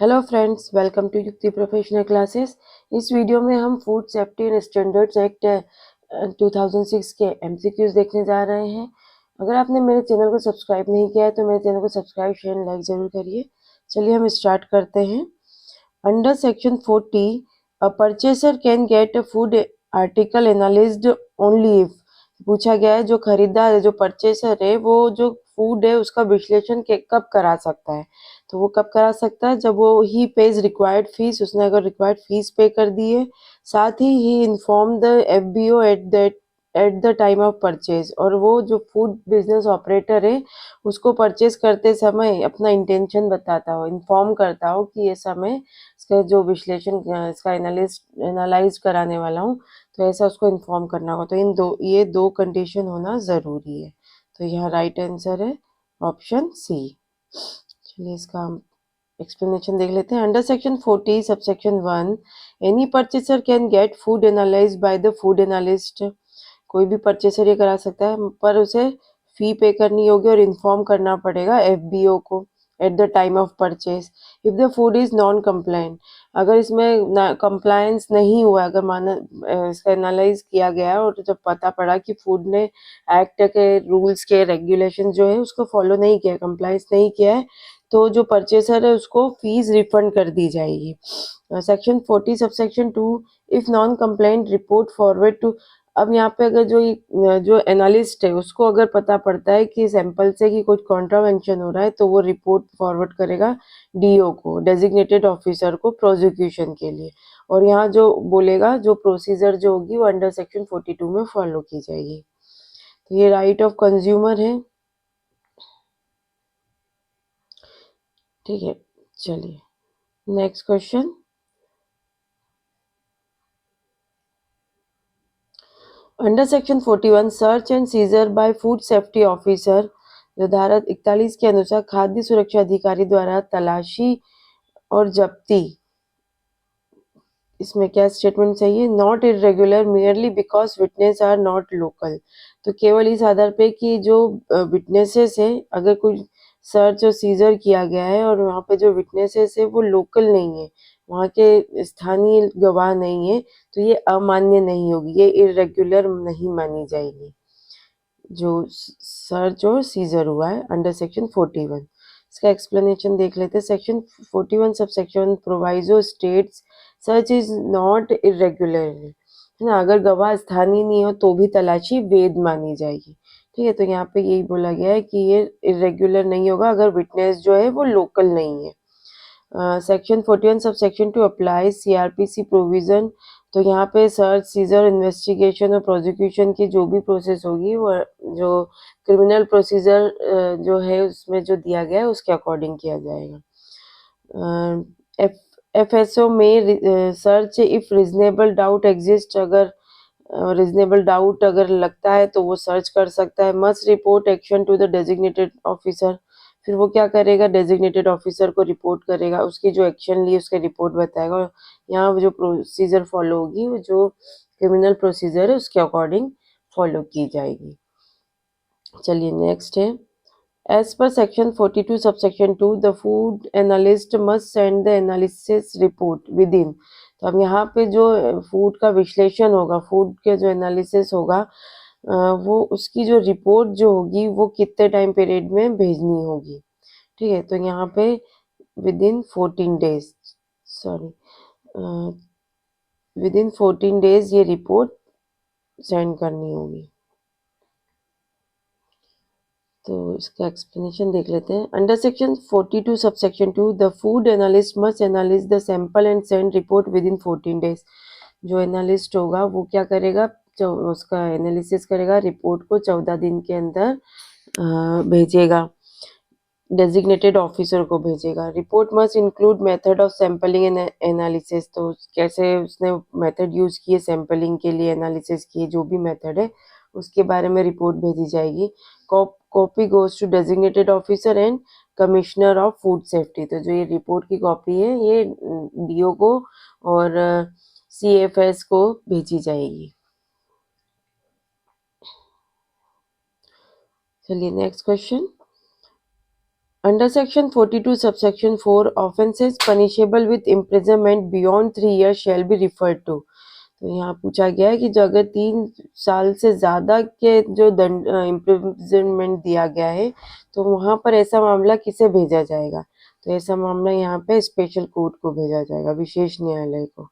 Hello friends, welcome to युक्ति professional classes. इस video में हम food safety and standards act 2006 के एमसीक्यूज देखने जा रहे हैं। अगर आपने मेरे चैनल को सब्सक्राइब नहीं किया है तो मेरे चैनल को सब्सक्राइब शेयर एंड लाइक जरूर करिए। चलिए हम स्टार्ट करते हैं। Under section 40, a purchaser can get a food article analysed only if. पूछा गया है जो खरीदार है, जो परचेसर है, वो जो फूड है उसका विश्लेषण कब करा सकता है। तो वो कब करा सकता है, जब वो ही पेज रिक्वायर्ड फीस, उसने अगर रिक्वायर्ड फीस पे कर दी है, साथ ही inform the FBO at the time of purchase. और वो जो फूड बिजनेस ऑपरेटर है उसको परचेज करते समय अपना इंटेंशन बताता हो, इन्फॉर्म करता हो कि ये समय इसका जो विश्लेषण, इसका एनालाइज कराने वाला हूँ, तो ऐसा उसको इन्फॉर्म करना होगा। तो ये दो कंडीशन होना ज़रूरी है। तो यहाँ राइट आंसर है ऑप्शन सी। चलिए इसका हम एक्सप्लेनेशन देख लेते हैं। Under section 40 subsection 1, any purchaser can get food analyze by the food analyst. कोई भी परचेसर ये करा सकता है, पर उसे फी पे करनी होगी और इन्फॉर्म करना पड़ेगा एफबीओ को at the time of purchase. If the food is non compliant, अगर इसमें कंप्लायंस नहीं हुआ, अगर माना इसका एनालाइज किया गया और जब पता पड़ा कि फूड ने एक्ट के रूल्स के रेगुलेशन जो है उसको फॉलो नहीं किया, कंप्लायंस नहीं किया है, तो जो परचेसर है उसको फीस रिफंड कर दी जाएगी। Section 40 subsection 2, if non complaint report forward to. अब यहाँ पे अगर जो एनालिस्ट है उसको अगर पता पड़ता है कि सैंपल से कि कुछ कॉन्ट्रावेंशन हो रहा है, तो वो रिपोर्ट फॉरवर्ड करेगा डीओ को, डेजिग्नेटेड ऑफिसर को, प्रोसिक्यूशन के लिए। और यहाँ जो बोलेगा, जो प्रोसीजर जो होगी वो अंडर सेक्शन 42 में फॉलो की जाएगी। तो ये राइट ऑफ कंज्यूमर है। ठीक है, चलिए next question. Under section 41, search and seizure by food safety officer, जो धारा 41 के अनुसार खाद्य सुरक्षा अधिकारी द्वारा तलाशी और जब्ती, इसमें क्या स्टेटमेंट चाहिए? Not irregular merely because witness are not local. तो केवल इस आधार पे कि जो विटनेसेस है, अगर कोई सर्च और सीजर किया गया है और वहाँ पे जो विटनेसेस है वो लोकल नहीं है, वहाँ के स्थानीय गवाह नहीं है, तो ये अमान्य नहीं होगी, ये इरेगुलर नहीं मानी जाएगी जो सर्च और सीजर हुआ है अंडर सेक्शन 41। इसका एक्सप्लेनेशन देख लेते हैं। Section 41 sub section proviso states search is not irregular, है ना। अगर गवाह स्थानीय नहीं हो तो भी तलाशी वैध मानी जाएगी। ठीक है, तो यहाँ पे यही बोला गया है कि ये इरेगुलर नहीं होगा अगर विटनेस जो है वो लोकल नहीं है। Section 41 sub section 2 apply CrPC provision. तो यहाँ पे सर्च सीजर इन्वेस्टिगेशन और प्रोसिक्यूशन की जो भी प्रोसेस होगी वो जो क्रिमिनल प्रोसीजर जो है उसमें जो दिया गया है उसके अकॉर्डिंग किया जाएगा। एफएसओ में search if reasonable doubt exist, अगर रिजनेबल डाउट अगर लगता है तो वो सर्च कर सकता है। Must report action to the designated officer, फिर वो क्या करेगा, डेजिग्नेटेड ऑफिसर को रिपोर्ट करेगा, उसकी जो एक्शन ली उसके रिपोर्ट बताएगा। यहाँ जो प्रोसीजर फॉलो होगी वो जो क्रिमिनल प्रोसीजर है उसके अकॉर्डिंग फॉलो की जाएगी। चलिए नेक्स्ट है। As per section 42 subsection 2, the food analyst must send the analysis report within. तो अब यहाँ पे जो फूड का विश्लेषण होगा, फूड के जो एनालिसिस होगा, वो उसकी जो रिपोर्ट जो होगी वो कितने टाइम पीरियड में भेजनी होगी। ठीक है, तो यहाँ पे within 14 days, sorry, within 14 days ये रिपोर्ट सेंड करनी होगी। तो इसका एक्सप्लेनेशन देख लेते हैं। Under section 42 subsection 2, the food analyst must analyse the sample and send report within 14 days. जो एनालिस्ट होगा वो क्या करेगा, उसका एनालिसिस करेगा, रिपोर्ट को 14 दिन के अंदर भेजेगा, डेजिग्नेटेड ऑफिसर को भेजेगा। Report must include method of sampling and analysis, तो कैसे उसने मेथड यूज किए सैम्पलिंग के लिए, एनालिसिस किए, जो भी मेथड है उसके बारे में रिपोर्ट भेजी जाएगी। Copy goes to designated officer and commissioner of food safety. तो जो ये रिपोर्ट की कॉपी है ये डीओ को और सीएफएस को भेजी जाएगी। चलिए next question. Under section 42 subsection 4 offences punishable with imprisonment beyond 3 years shall be referred to. तो यहाँ पूछा गया है कि जो अगर 3 साल से ज़्यादा के जो दंड इम्प्रिजनमेंट दिया गया है तो वहाँ पर ऐसा मामला किसे भेजा जाएगा। तो ऐसा मामला यहाँ पे स्पेशल कोर्ट को भेजा जाएगा, विशेष न्यायालय को।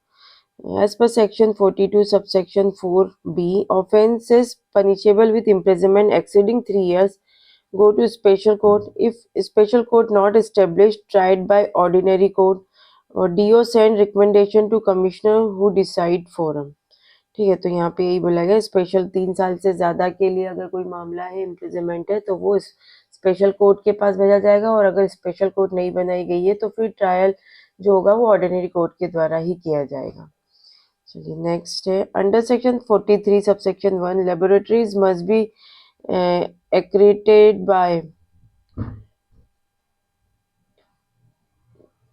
As per section 42 subsection 4b, offences punishable with imprisonment exceeding 3 years go to special court. If special court not established, tried by ordinary court, or DO send recommendation to commissioner who decide forum. ठीक है, तो यहाँ पे यही बोला गया special 3 साल से ज़्यादा के लिए अगर कोई मामला है, इम्प्रिजनमेंट है, तो वो स्पेशल कोर्ट के पास भेजा जाएगा, और अगर स्पेशल कोर्ट नहीं बनाई गई है तो फिर ट्रायल जो होगा वो ऑर्डिनरी कोर्ट के द्वारा ही किया जाएगा। चलिए नेक्स्ट है under section 43 subsection 1 laboratories must be accredited by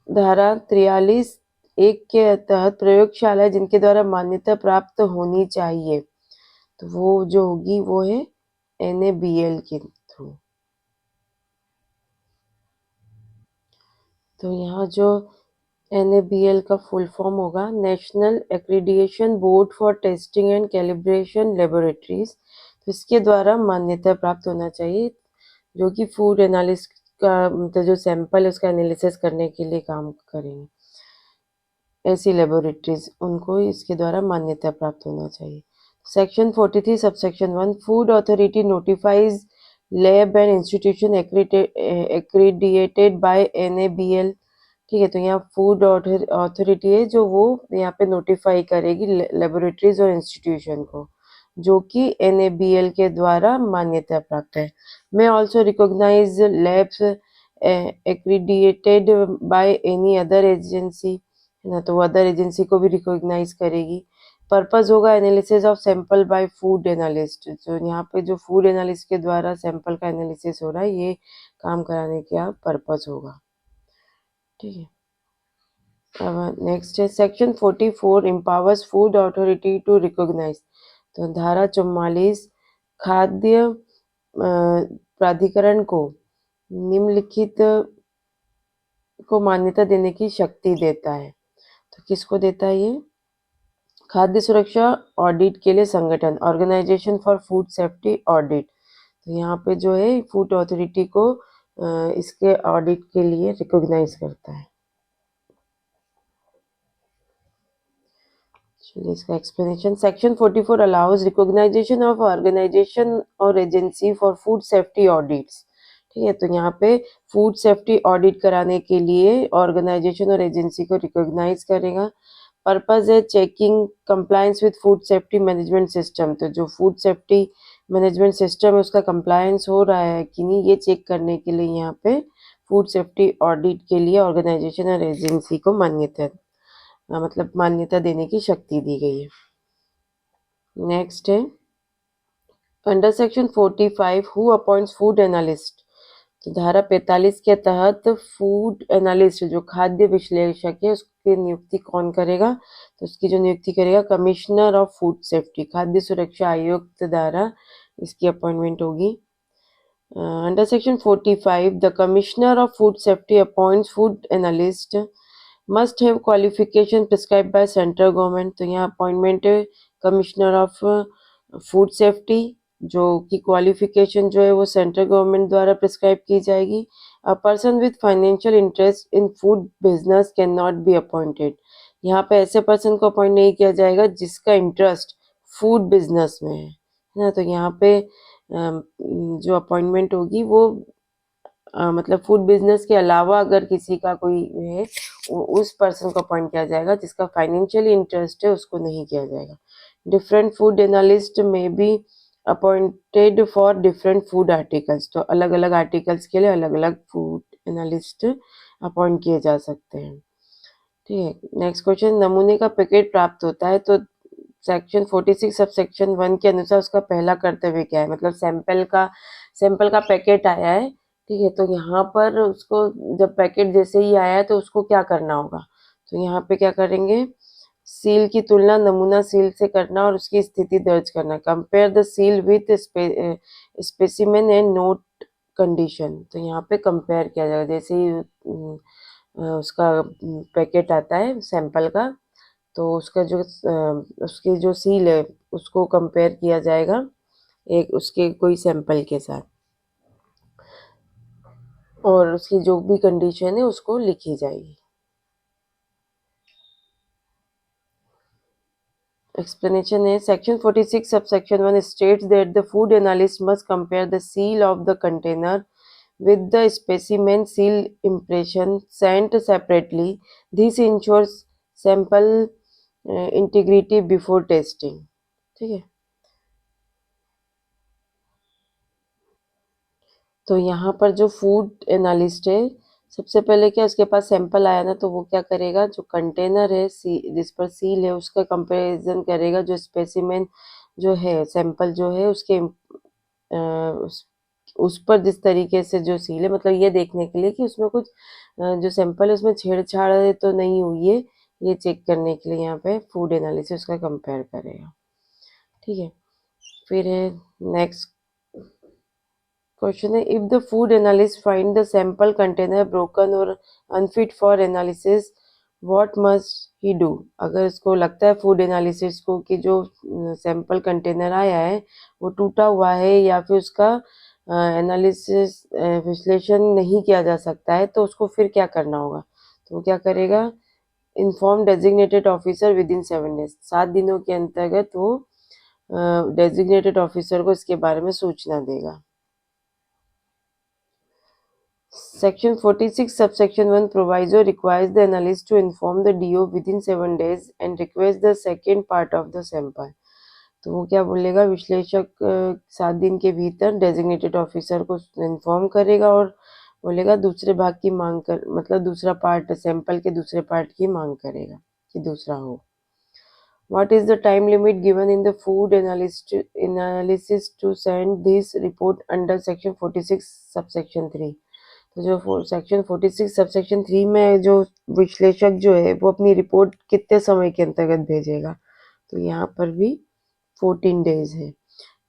धारा 43(1) के तहत प्रयोगशाला जिनके द्वारा मान्यता प्राप्त होनी चाहिए, तो वो जो होगी वो है NABL के थ्रू। तो यहाँ जो NABL का फुल फॉर्म होगा national accreditation board for testing and calibration laboratories. तो इसके द्वारा मान्यता प्राप्त होना चाहिए, जो कि फूड एनालिस्ट का मतलब जो सैंपल है उसका एनालिसिस करने के लिए काम करेंगे। ऐसी लेबोरेटरीज उनको इसके द्वारा मान्यता प्राप्त होना चाहिए। Section 43 subsection 1 food authority notifies lab and institution accredited by NABL। ठीक है, तो यहाँ फूड अथॉरिटी है जो वो यहाँ पे नोटिफाई करेगी लेबोरेटरीज और इंस्टीट्यूशन को जो कि NABL के द्वारा मान्यता प्राप्त है। May also recognise labs accredited by any other agency, है ना, तो अदर एजेंसी को भी रिकॉग्नाइज करेगी। पर्पस होगा analysis of sample by food analyst, जो यहाँ पे जो फूड एनालिस्ट के द्वारा सैंपल का एनालिसिस हो रहा है ये काम कराने का पर्पस होगा। ठीक है, अब नेक्स्ट है section 44 empowers food authority to recognise. तो धारा 44 खाद्य प्राधिकरण को निम्नलिखित को मान्यता देने की शक्ति देता है। तो किसको देता है ये? खाद्य सुरक्षा ऑडिट के लिए संगठन organisation for food safety audit. तो यहाँ पे जो है फूड अथॉरिटी को इसके ऑडिट के लिए रिकॉग्नाइज करता है। चलिए इसका explanation. Section 44 allows recognisation of organisation और agency for food safety audits. ठीक है, तो यहाँ पे फूड सेफ्टी ऑडिट कराने के लिए ऑर्गेनाइजेशन और एजेंसी को रिकॉग्नाइज करेगा। पर्पस है checking compliance with food safety management system. तो जो फूड सेफ्टी मैनेजमेंट सिस्टम है उसका कंप्लायंस हो रहा है कि नहीं ये चेक करने के लिए यहाँ पे फूड सेफ्टी ऑडिट के लिए ऑर्गेनाइजेशन और एजेंसी को मतलब मान्यता देने की शक्ति दी गई है। नेक्स्ट है under section 45 who appoints food analyst. तो धारा 45 के तहत फूड एनालिस्ट जो खाद्य विश्लेषक है उसकी नियुक्ति कौन करेगा? तो उसकी जो नियुक्ति करेगा कमिश्नर ऑफ फूड सेफ्टी, खाद्य सुरक्षा आयुक्त द्वारा इसकी अपॉइंटमेंट होगी। Under section 45 the commissioner of food safety appoints food analyst must have qualification prescribe by central government. तो यहाँ अपॉइंटमेंट है कमिश्नर ऑफ फूड सेफ्टी जो की क्वालिफिकेशन जो है वो सेंट्रल गवर्नमेंट द्वारा प्रिस्क्राइब की जाएगी। A person with financial interest in food business can not be appointed. यहाँ पे ऐसे पर्सन को अपॉइंट नहीं किया जाएगा जिसका इंटरेस्ट फूड बिजनेस में है ना। तो यहाँ पे जो अपॉइंटमेंट होगी वो मतलब फूड बिजनेस के अलावा अगर किसी का कोई है उस पर्सन को अपॉइंट किया जाएगा, जिसका फाइनेंशियली इंटरेस्ट है उसको नहीं किया जाएगा। डिफरेंट फूड एनालिस्ट में be appointed for different food articles. तो अलग अलग आर्टिकल्स के लिए अलग अलग फूड एनालिस्ट अपॉइंट किए जा सकते हैं। ठीक है, नेक्स्ट क्वेश्चन नमूने का पैकेट प्राप्त होता है तो सेक्शन 46 सब सेक्शन 1 के अनुसार उसका पहला कर्तव्य क्या है? मतलब सैंपल का पैकेट आया है, ठीक है, तो यहाँ पर उसको जब पैकेट जैसे ही आया है तो उसको क्या करना होगा? तो यहाँ पे क्या करेंगे? सील की तुलना नमूना सील से करना और उसकी स्थिति दर्ज करना। Compare the seal with specimen and note condition, तो यहाँ पे कंपेयर किया जाएगा। जैसे ही उसका पैकेट आता है सैंपल का, तो उसका जो उसकी जो सील है उसको कंपेयर किया जाएगा एक उसके कोई सैंपल के साथ, और उसकी जो भी कंडीशन है उसको लिखी जाएगी। Explanation is Section 46 subsection 1 states that the food analyst must compare the seal of the container with the specimen seal impression sent separately. This ensures sample integrity before testing. ठीक है, तो यहाँ पर जो फूड एनालिस्ट है, सबसे पहले क्या उसके पास सैंपल आया ना, तो वो क्या करेगा, जो कंटेनर है जिस पर सील है उसका कंपैरिजन करेगा जो स्पेसिमेन जो है, सैंपल जो है उसके उस पर जिस तरीके से जो सील है, मतलब ये देखने के लिए कि उसमें कुछ जो सैंपल है उसमें छेड़छाड़ तो नहीं हुई है, ये चेक करने के लिए यहाँ पे फूड एनालिसिस उसका कंपेयर करेगा। ठीक है, फिर है नेक्स्ट क्वेश्चन है, if the food analyst find the sample container broken और unfit for analysis what must he do. अगर इसको लगता है फूड एनालिसिस को कि जो सैंपल कंटेनर आया है वो टूटा हुआ है या फिर उसका एनालिसिस विश्लेषण नहीं किया जा सकता है, तो उसको फिर क्या करना होगा, तो वो क्या करेगा, inform designated officer with in 7 days, 7 दिनों के अंतर्गत वो डेजिग्नेटेड ऑफिसर को इसके बारे में सूचना देगा। Section 46 subsection 1 proviso requires the analyst to inform the DO within 7 days and request the second part of the sample. तो वो क्या बोलेगा, विश्लेषक 7 दिन के भीतर डेजिग्नेटेड ऑफिसर को इन्फॉर्म करेगा और बोलेगा दूसरे भाग की मांग कर, मतलब दूसरा पार्ट सैंपल के दूसरे पार्ट की मांग करेगा कि दूसरा हो। What is the time limit given in the food analysis to send this report under section 46 subsection 3? तो जो सेक्शन 46 सबसेक्शन 3 में जो विश्लेषक जो है वो अपनी रिपोर्ट कितने समय के अंतर्गत भेजेगा, तो यहाँ पर भी 14 डेज है,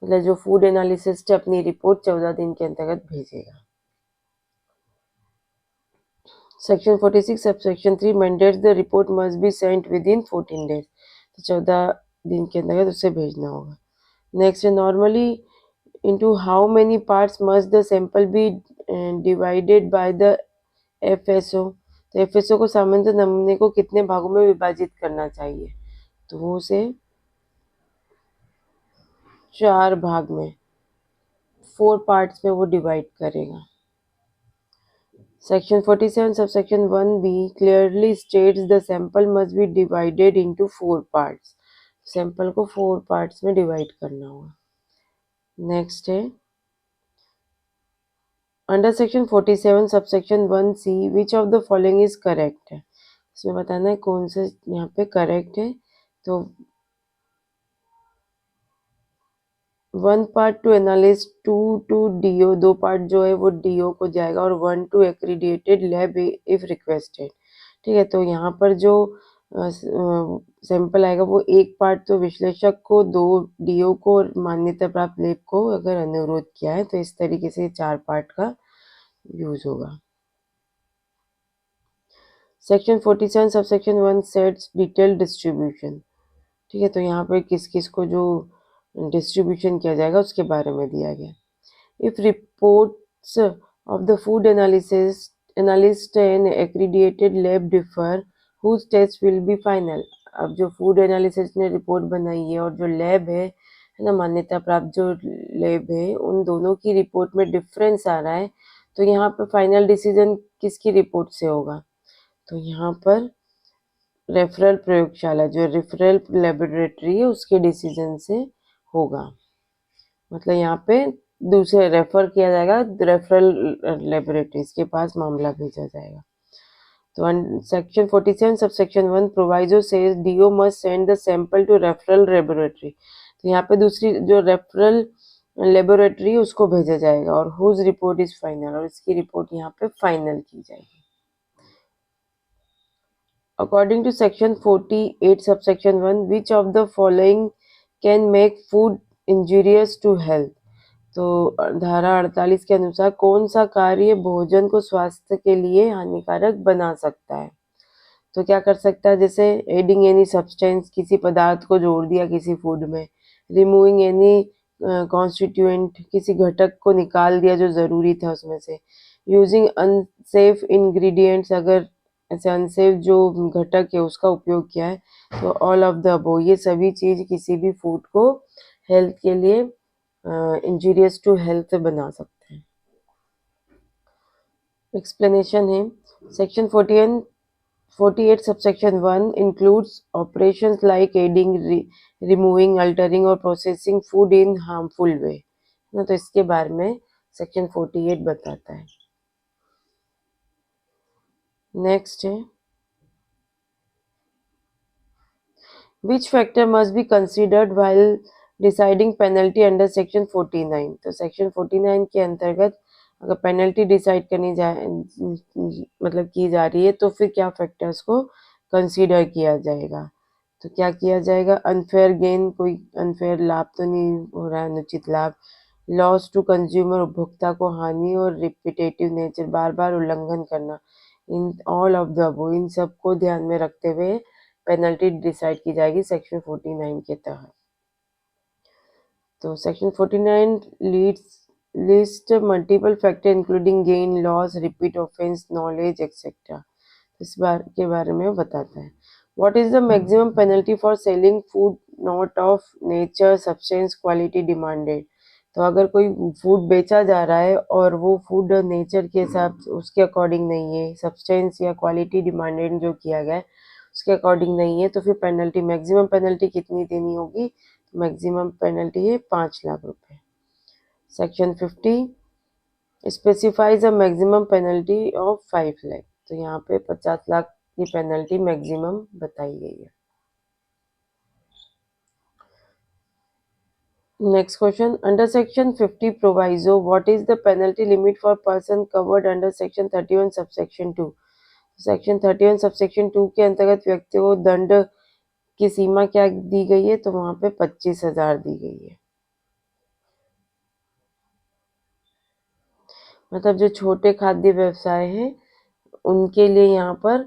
मतलब जो फूड एनालिसिस्ट अपनी रिपोर्ट 14 दिन के अंतर्गत भेजेगा। Section 46 subsection 3 mandates the report must be sent with in 14 days, तो 14 दिन के अंतर्गत उसे भेजना होगा। नेक्स्ट है, normally into how many parts must the sample be divided by the FSO, तो FSO को सामान्यतः नमूने को कितने भागों में विभाजित करना चाहिए, तो वो उसे 4 भाग में 4 पार्ट्स में वो डिवाइड करेगा। Section 47 subsection 1B clearly states the sample must be divided into 4 parts, sample को 4 पार्ट्स में डिवाइड करना होगा। नेक्स्ट है, under section 47 subsection 1C which of the following is correct है, इसमें बताना है कौन से यहाँ पे करेक्ट है, तो 1 part to analyst, 2 to DO, 2 part जो है वो DO को जाएगा और 1 to accredited lab if requested. ठीक है, तो यहाँ पर जो सैंपल आएगा वो 1 पार्ट तो विश्लेषक को, 2 DO को और मान्यता प्राप्त लैब को अगर अनुरोध किया है, तो इस तरीके से 4 पार्ट का यूज होगा। Section 47 subsection 1 sets detailed distribution. ठीक है, तो यहाँ पर किस किस को जो डिस्ट्रीब्यूशन किया जाएगा उसके बारे में दिया गया। If reports of the food analyst and accredited lab differ, whose test will be final. अब जो फूड एनालिसिस ने रिपोर्ट बनाई है और जो लैब है ना, मान्यता प्राप्त जो लैब है, उन दोनों की रिपोर्ट में डिफरेंस आ रहा है, तो यहाँ पर फाइनल डिसीजन किसकी रिपोर्ट से होगा, तो यहाँ पर रेफरल प्रयोगशाला जो रेफरल लेबोरेटरी है उसके डिसीजन से होगा, मतलब यहाँ पे दूसरे रेफर किया जाएगा, रेफरल लेबोरेटरीज के पास मामला भेजा जाएगा। तो section 47 subsection 1 proviso says DO must send the sample to referral laboratory, तो यहाँ पे दूसरी जो रेफरल लेबोरेटरी उसको भेजा जाएगा और हुज रिपोर्ट इज फाइनल, और इसकी रिपोर्ट यहाँ पे फाइनल की जाएगी। According to section 48 subsection 1, which of the following can make food injurious to health, तो धारा 48 के अनुसार कौन सा कार्य भोजन को स्वास्थ्य के लिए हानिकारक बना सकता है? तो क्या कर सकता है, जैसे एडिंग एनी सब्सटेंस, किसी पदार्थ को जोड़ दिया किसी फूड में, रिमूविंग एनी कॉन्स्टिट्यूएंट, किसी घटक को निकाल दिया जो ज़रूरी था उसमें से, यूजिंग अनसेफ इंग्रेडिएंट्स, अगर ऐसे अनसेफ जो घटक है उसका उपयोग किया है, तो ऑल ऑफ द अबव, ये सभी चीज़ किसी भी फूड को हेल्थ के लिए इंजीरियस टू हेल्थ बना सकते हैं। एक्सप्लेनेशन है, section 48 subsection 1 includes operations like aiding, removing, altering or processing food in harmful way ना, तो इसके बारे में सेक्शन 48 बताता है। नेक्स्ट है, which factor must be considered while deciding penalty under section 49? तो सेक्शन 49 के अंतर्गत अगर पेनल्टी डिसाइड करनी जाए मतलब की जा रही है तो फिर क्या फैक्टर्स को कंसीडर किया जाएगा? तो क्या किया जाएगा? अनफेयर गेन, कोई अनफेयर लाभ तो नहीं हो रहा है, अनुचित लाभ, लॉस टू कंज्यूमर, उपभोक्ता को हानि, और रिपीटेटिव नेचर, बार बार उल्लंघन करना, in all of the above, इन सबको ध्यान में रखते हुए पेनल्टी डिसाइड की जाएगी सेक्शन 49 के तहत। तो section 49 list multiple factor including gain, loss, repeat offence, knowledge etcetera, इस बार के बारे में बताता है। What is the maximum penalty for selling food not of nature, substance, quality demanded? तो अगर कोई फूड बेचा जा रहा है और वो फूड नेचर के हिसाब उसके अकॉर्डिंग नहीं है, सब्सटेंस या क्वालिटी डिमांडेड जो किया गया है उसके अकॉर्डिंग नहीं है, तो फिर पेनल्टी, मैक्सिमम पेनल्टी कितनी देनी होगी? मैक्सिमम पेनल्टी है 5 लाख रुपए। Section 50 specifies a maximum penalty of 5 lakh, तो यहाँ पे 50 लाख की पेनल्टी मैक्सिमम बताई गई है। Next question, under section 50 proviso what is the penalty limit for person covered under section 31 subsection 2? Section 31 subsection 2 के अंतर्गत व्यक्ति को दंड की सीमा क्या दी गई है? तो वहां पे 25,000 दी गई है। मतलब जो छोटे खाद्य व्यवसाय हैं उनके लिए यहाँ पर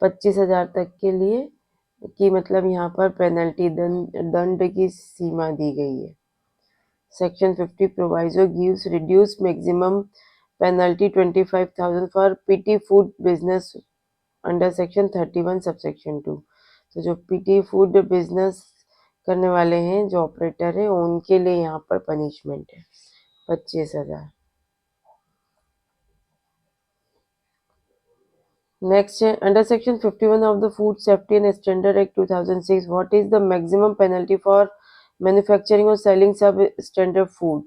25,000 तक के लिए की मतलब यहाँ पर पेनल्टी, दंड की सीमा दी गई है। Section 50 proviso gives reduce maximum penalty 25,000 for PT food business under section 31 subsection 2। तो जो पीटी फूड बिजनेस करने वाले हैं, जो ऑपरेटर है, उनके लिए यहाँ पर पनिशमेंट है 25,000। नेक्स्ट है, under section 51 of the food safety and standard act 2006 what is the maximum penalty for manufacturing और सेलिंग सब स्टैंडर्ड फूड?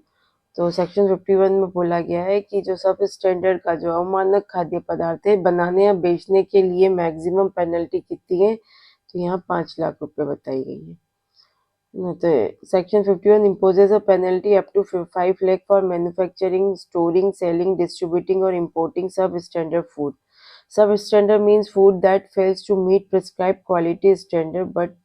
तो सेक्शन 51 में बोला गया है कि जो सब स्टैंडर्ड का जो अवमानक खाद्य पदार्थ है बनाने या बेचने के लिए मैक्सिमम पेनल्टी कितनी है? तो यहाँ 5 लाख रुपए बताई गई है। तो section 51 imposes a penalty up to 5 lakh for manufacturing, storing, selling, distributing or importing substandard food. Substandard means food that fails to meet prescribed quality standard but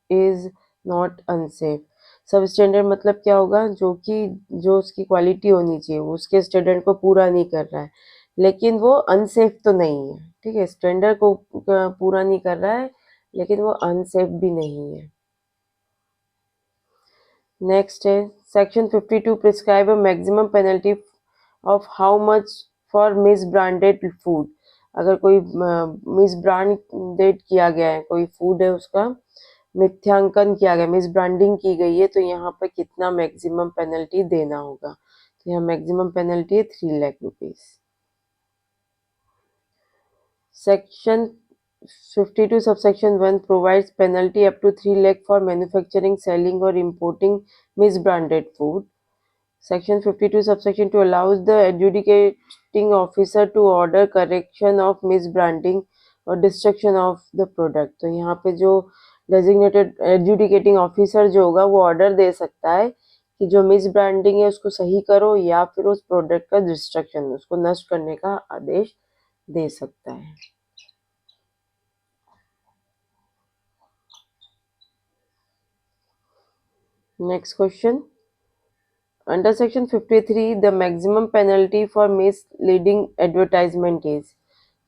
is not unsafe. Substandard मतलब क्या होगा? जो उसकी quality होनी चाहिए वो उसके standard को पूरा नहीं कर रहा है, लेकिन वो अनसेफ तो नहीं है। ठीक है, स्टैंडर्ड को पूरा नहीं कर रहा है लेकिन वो अनसेफ भी नहीं है। नेक्स्ट है, section 52 prescribe a maximum penalty of how much for miss branded food. अगर कोई मिस ब्रांडेड किया गया है, कोई फूड है उसका मिथ्यांकन किया गया, मिस ब्रांडिंग की गई है, तो यहाँ पर कितना मैक्सिमम पेनल्टी देना होगा? तो यहाँ मैक्सिमम पेनल्टी है 3 lakh rupees. Section 52 subsection 1 provides penalty up to 3 lakh for manufacturing, selling or importing misbranded food. Section 52 subsection 2 allows the adjudicating officer to order correction of misbranding और destruction of the product। तो यहाँ पे जो designated adjudicating officer जो होगा वो order दे सकता है कि जो मिस ब्रांडिंग है उसको सही करो या फिर उस प्रोडक्ट का डिस्ट्रक्शन, उसको नष्ट करने का आदेश दे सकता है। Next question, under section 53 the maximum penalty for misleading advertisement is,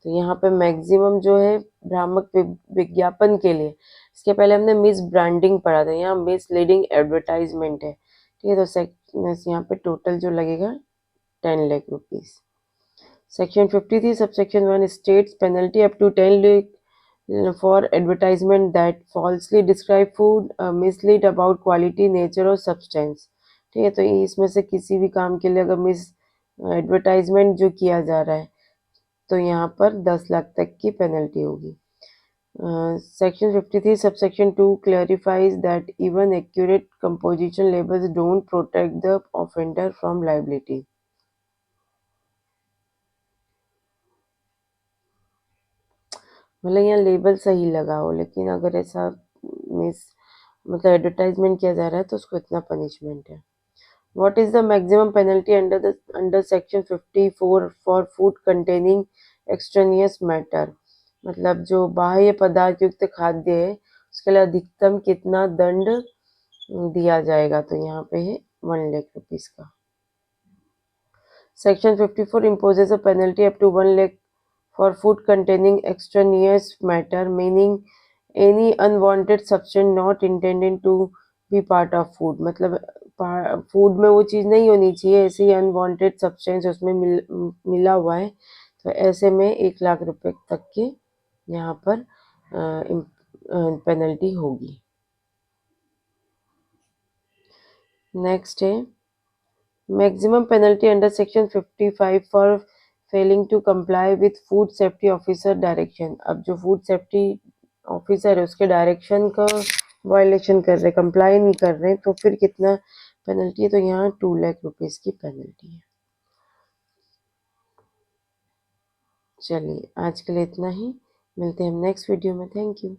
तो यहाँ पे मैक्सिमम जो है भ्रामक विज्ञापन के लिए, इसके पहले हमने मिस ब्रांडिंग पढ़ा था, यहाँ मिसलीडिंग एडवर्टाइजमेंट है, ठीक है। तो यहाँ पे टोटल जो लगेगा 10 lakh rupees. Section 53 subsection 1 states penalty up to 10 lakh for advertisement that falsely describe food, mislead about quality, nature और सब्सटेंस, ठीक है। तो इसमें से किसी भी काम के लिए अगर मिस एडवर्टाइजमेंट जो किया जा रहा है तो यहाँ पर 10 लाख तक की पेनल्टी होगी। Section 53 subsection 2 clarifies that even accurate composition labels don't protect the offender from liability. मतलब यहाँ लेबल सही लगा हो, लेकिन अगर ऐसा मिस मतलब एडवर्टाइजमेंट किया जा रहा है तो उसको इतना पनिशमेंट है। What is the maximum penalty under section 54 for food containing extraneous matter? मतलब जो बाह्य पदार्थ युक्त खाद्य है उसके लिए अधिकतम कितना दंड दिया जाएगा, तो यहाँ पे है 1 लाख रुपीज का। Section 54 imposes a penalty up to 1 lakh for food containing extraneous matter, meaning any unwanted substance not intended to be part of food। मतलब फूड में वो चीज़ नहीं होनी चाहिए, ऐसे ही अनवांटेड सब्सटेंस उसमें मिला हुआ है, तो ऐसे में 1 लाख रुपए तक के यहाँ पर पेनल्टी होगी। नेक्स्ट है maximum penalty under section 55 for failing to comply with food safety officer direction. अब जो फूड सेफ्टी ऑफिसर है उसके डायरेक्शन का वायलेशन कर रहे, कंप्लाई नहीं कर रहे, तो फिर कितना पेनल्टी है, तो यहाँ 2 लाख रुपीज की पेनल्टी है। चलिए आज के लिए इतना ही, मिलते हैं हम नेक्स्ट वीडियो में। Thank you.